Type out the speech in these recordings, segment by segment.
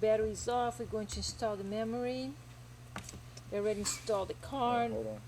battery is off, we're going to install the memory. We already installed the card. Hold on.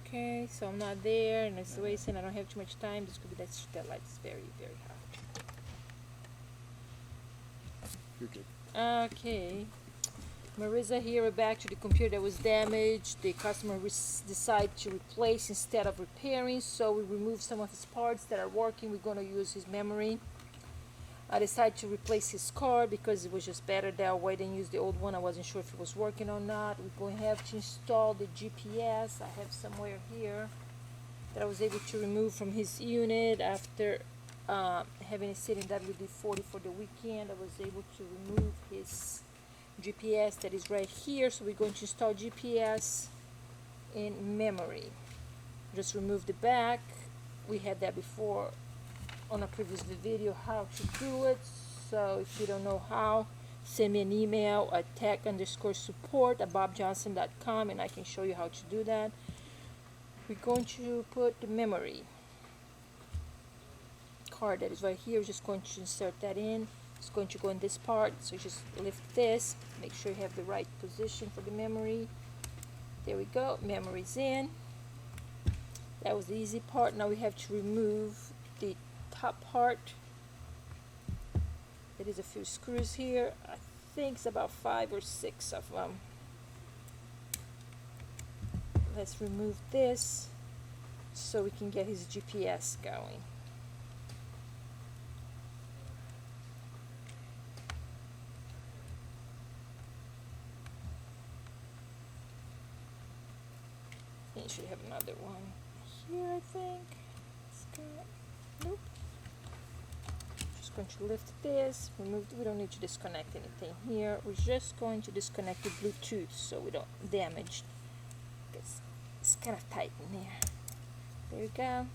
Okay, so I'm not there, and it's wasting. I don't have too much time. This could be that light's very, very hot. You're good. Okay, Marissa here. We're back to the computer that was damaged. The customer decided to replace instead of repairing, so we removed some of his parts that are working. We're going to use his memory. I decided to replace his card because it was just better that way than use the old one. I wasn't sure if it was working or not. We're going to have to install the GPS. I have somewhere here that I was able to remove from his unit after having it sit in WD-40 for the weekend. I was able to remove his GPS that is right here. So we're going to install GPS in memory. Just remove the back. We had that before on a previous video how to do it. So if you don't know how, send me an email at tech_support@bobjohnson.com and I can show you how to do that. We're going to put the memory card that is right here. We're just going to insert that in. It's going to go in this part, so you just lift this, make sure you have the right position for the memory. There we go, memory's in. That was the easy part. Now we have to remove the top part. There is a few screws here. I think it's about 5 or 6 of them. Let's remove this so we can get his GPS going. And you should have another one here, I think. Nope. Just going to lift this, remove. We don't need to disconnect anything here. We're just going to disconnect the Bluetooth so we don't damage. It's kind of tight in there. There you go.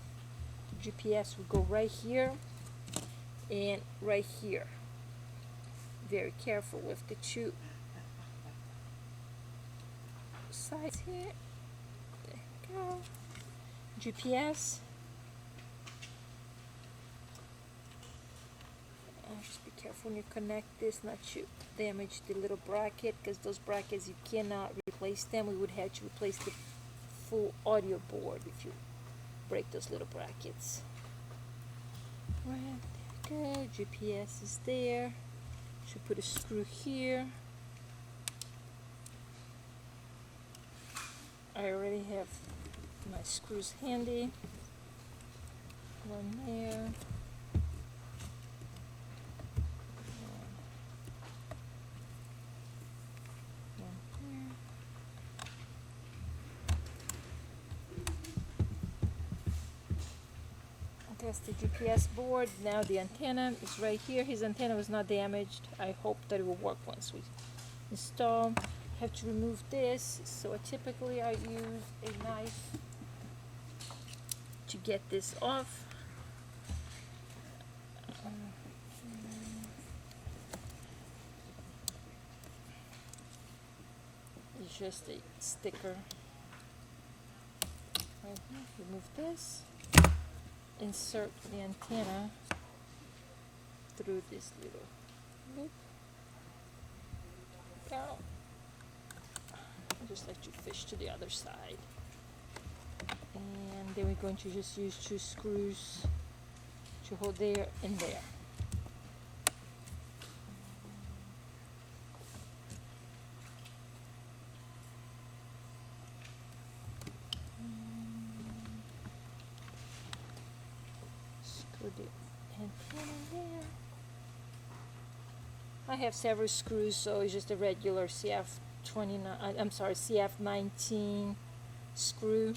The GPS will go right here and right here. Very careful with the two sides here. There you go. GPS. Just be careful when you connect this not to damage the little bracket, because those brackets you cannot replace them. We would have to replace the full audio board if you break those little brackets. Right, there we go. GPS is there. Should put a screw here. I already have my screws handy. One there. That's the GPS board. Now the antenna is right here. His antenna was not damaged. I hope that it will work once we install. Have to remove this, so typically I use a knife to get this off. It's just a sticker. Right here. Remove this. Insert the antenna through this little loop. Now, just like to fish to the other side. And then we're going to just use 2 screws to hold there and there. Screw the antenna there. I have several screws, so it's just a regular CF19 screw.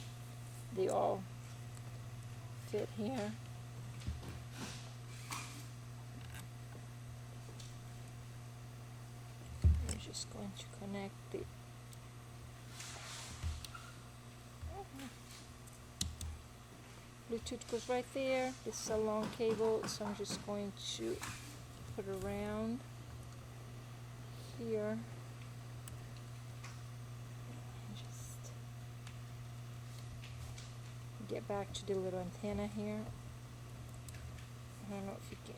They all fit here. I'm just going to connect the Bluetooth goes right there. This is a long cable, so I'm just going to put it around here. Just get back to the little antenna here. I don't know if you can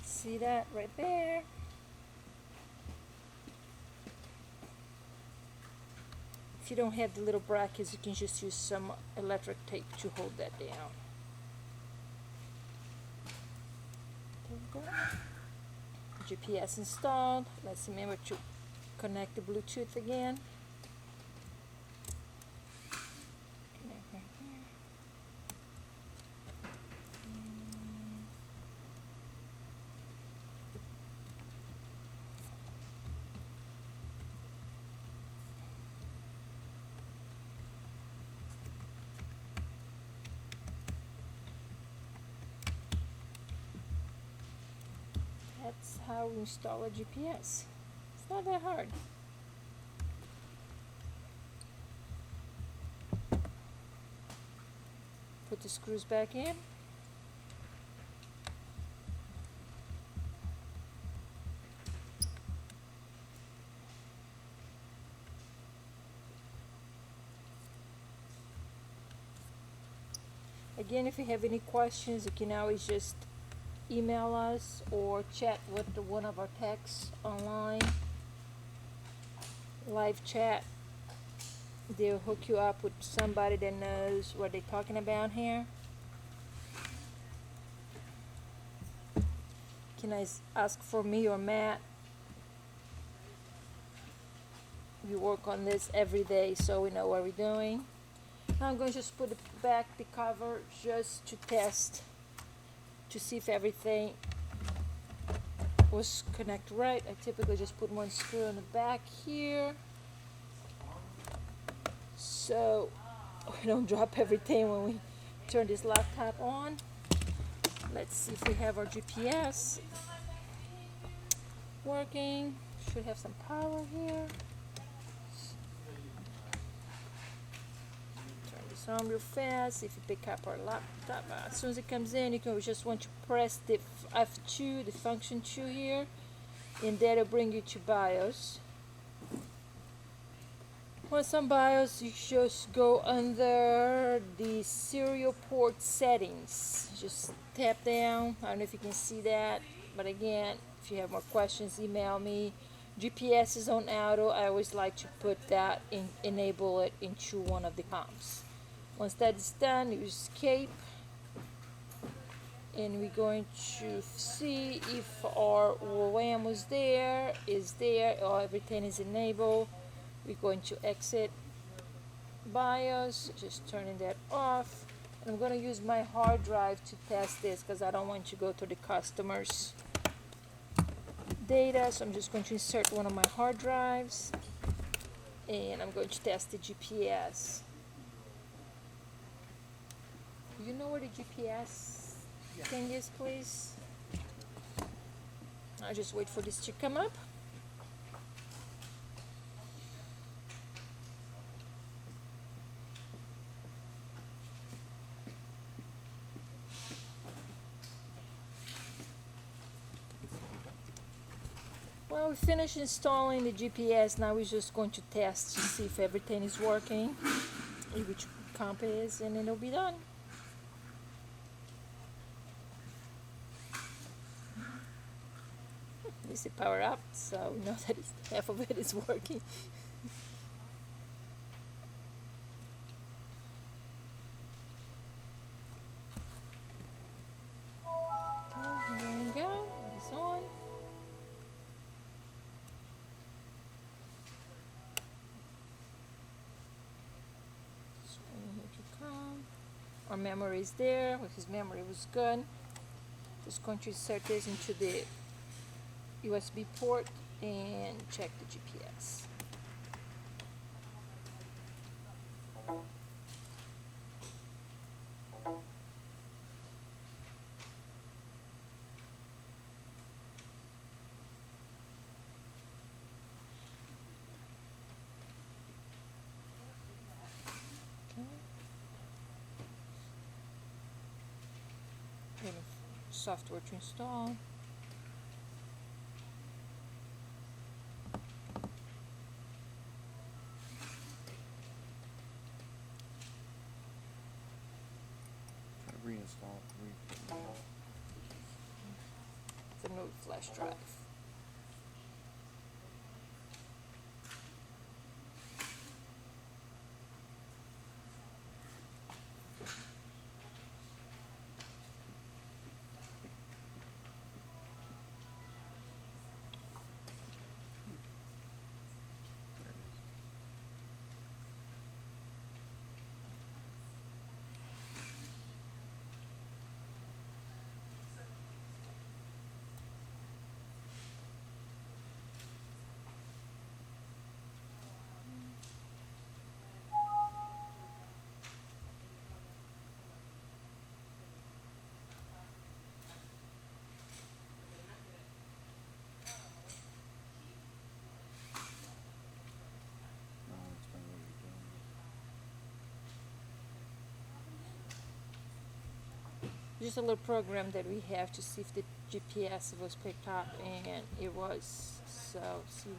see that right there. If you don't have the little brackets, you can just use some electric tape to hold that down. There we go. GPS installed. Let's remember to connect the Bluetooth again. Connect right here. That's how we install a GPS. It's not that hard. Put the screws back in. Again, if you have any questions, you can always just email us or chat with one of our techs online. Live chat. They'll hook you up with somebody that knows what they're talking about here. Can I ask for me or Matt? We work on this every day so we know what we're doing. Now I'm going to just put back the cover just to test to see if everything was connected right. I typically just put one screw in the back here so we don't drop everything when we turn this laptop on. Let's see if we have our GPS working. Should have some power here. On real fast. If you pick up our laptop, as soon as it comes in, you can just want to press the F2, the function 2 here, and that'll bring you to BIOS. Once on BIOS, you just go under the serial port settings. Just tap down. I don't know if you can see that, but again, if you have more questions, email me. GPS is on auto. I always like to put that in, enable it into one of the comms. Once that is done, you escape, and we're going to see if our WAM is there, or everything is enabled. We're going to exit BIOS, just turning that off. And I'm going to use my hard drive to test this because I don't want to go to the customer's data. So I'm just going to insert one of my hard drives, and I'm going to test the GPS. You know where the GPS thing is, please? I'll just wait for this to come up. Well, we finished installing the GPS. Now we're just going to test to see if everything is working, which comp it is, and then it'll be done. Is it power up? So we know that half of it is working. Okay, there we go. It's on. Just waiting here to come. Our memory is there. Well, his memory was good. Just going to insert this into the USB port and check the GPS. Okay. Waiting for software to install. Reinstall. The new flash drive. just a little program that we have to see if the GPS was picked up, and it was. So see,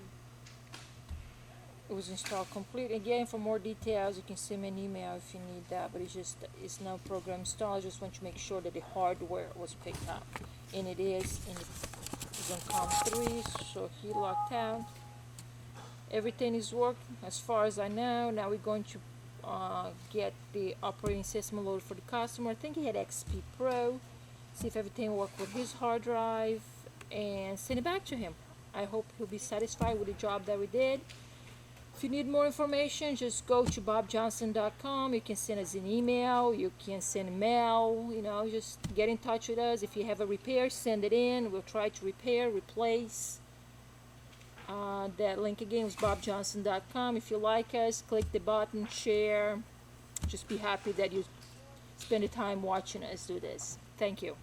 it was installed complete. Again, for more details, you can send me an email if you need that. But it's now program installed. I just want to make sure that the hardware was picked up, and it is. And it's on COM3, so he locked out. Everything is working as far as I know. Now we're going to get the operating system loaded for the customer. I think he had XP Pro. See if everything worked with his hard drive and send it back to him. I hope he'll be satisfied with the job that we did. If you need more information, just go to bobjohnson.com. You can send us an email. You can send a mail. Just get in touch with us. If you have a repair, send it in. We'll try to repair, replace. That link again was bobjohnson.com. If you like us, click the button, share. Just be happy that you spend the time watching us do this. Thank you.